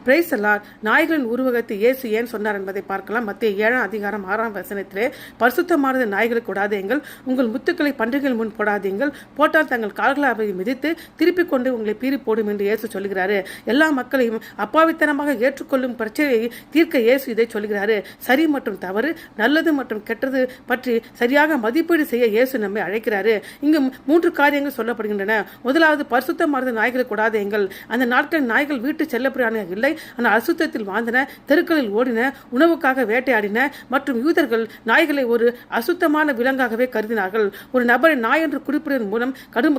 Price எல்லாம் நாய்களின் உருவகத்தை இயேசு ஏன் சொன்னார் என்பதை பார்க்கலாம். மத்திய 7:6 பரிசுத்தமானது நாய்களுக்கு கொடாதீங்கள், உங்கள் முத்துக்களை பன்றிகள் முன் போடாதீங்கள், போட்டால் தங்கள் கால்களை அவை மிதித்து திருப்பிக் கொண்டு உங்களை பீறி போடும் என்று இயேசு சொல்கிறாரு. எல்லா மக்களையும் அப்பாவித்தனமாக ஏற்றுக்கொள்ளும் பிரச்சனையை தீர்க்க இயேசு இதை சொல்கிறாரு. சரி மற்றும் தவறு, நல்லது மற்றும் கெட்டது பற்றி சரியாக மதிப்பீடு செய்ய இயேசு நம்மை அழைக்கிறாரு. இங்கு 3 காரியங்கள் சொல்லப்படுகின்றன. முதலாவது, பரிசுத்தமானது நாய்களுக்கு கொடாதீங்கள். அந்த நாட்களில் நாய்கள் வீட்டு செல்லப்பிராணியாக இல்லை, ஆனால் அசுத்தத்தில் வாழ்ந்தன, தெருக்களில் ஓடின, உணவுக்காக வேட்டையாடின மற்றும் யூதர்கள் நாய்களை ஒரு அசுத்தமான விலங்காகவே கருதினார்கள். ஒரு நபரை நாய் என்று குறிப்பிடுவதன் மூலம்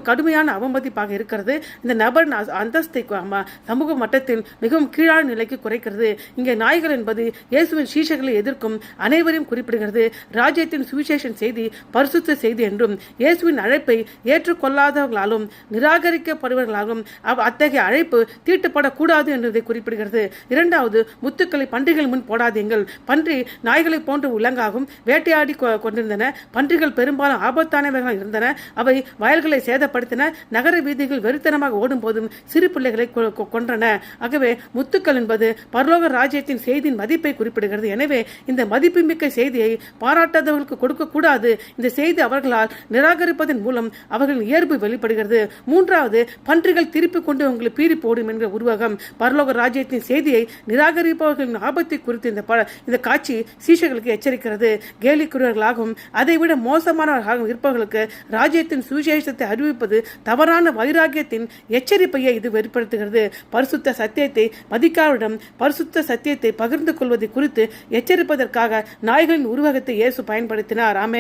கடுமையான அவமதிப்பாக இருக்கிறது. இந்த நபரின் அந்தஸ்தை சமூக மட்டத்தில் மிகவும் கீழான நிலைக்கு குறைக்கிறது. இங்கே நாய்கள் என்பது இயேசுவின் சீஷர்களை எதிர்க்கும் அனைவரையும் குறிப்பிடுகிறது. ராஜ்யத்தின் சுவிசேஷன் செய்தி பரிசுத்த செய்தி என்றும் இயேசுவின் அழைப்பை ஏற்றுக்கொள்ளாதவர்களாலும் நிராகரிக்கப்படுவர்களாலும் அத்தகைய அழைப்பு தீட்டப்படக்கூடாது என்பதை குறிப்பிடுகிறது. இரண்டாவது, முத்துக்களை பன்றிகள் முன் போடாதீங்கள். பன்றி நாய்களை போன்ற விலங்காகும் வேட்டையாடி கொண்டிருந்தன. பன்றிகள் பெரும்பாலும் ஆபத்தானவைகளாக இருந்தன. அவை வயல்களை சேதப்படுத்தின, நகர வீதிகள் வெறித்தனமாக ஓடும் போதும் சிறு பிள்ளைகளை கொன்றன. ஆகவே முத்துக்கள் என்பது பரலோக ராஜ்யத்தின் செய்தியின் மதிப்பை குறிப்பிடுகிறது. எனவே இந்த மதிப்புமிக்க செய்தியை பாராட்டாதவர்களுக்கு கொடுக்கக்கூடாது. இந்த செய்தி அவர்களால் நிராகரிப்பதன் மூலம் அவர்களின் இயல்பு வெளிப்படுகிறது. மூன்றாவது, பன்றிகள் திருப்பி கொண்டு உங்களை பீறி போடும் என்கிற உருவகம் பரலோக ராஜ்யத்தின் செய்தியை நிராகரிப்பவர்களின் ஆபத்தை குறித்து இந்த காட்சி சீஷர்களுக்கு எச்சரிக்கிறது. கேலிக்குரியவர்களாகவும் அதைவிட மோசமானவர்களாகவும் இருப்பவர்களுக்கு ராஜ்யத்தின் சுவிசேஷத்தை அறிவிப்பது தவறான வைராகியத்தின் எச்சரிப்பையை இது வெளிப்படுத்துகிறது. பரிசுத்த சத்தியத்தை மதிக்காவிடம் பரிசுத்த சத்தியத்தை பகிர்ந்து கொள்வதை குறித்து எச்சரிப்பதற்காக நாய்களின் உருவகத்தை இயேசு பயன்படுத்தினார். ஆமென்.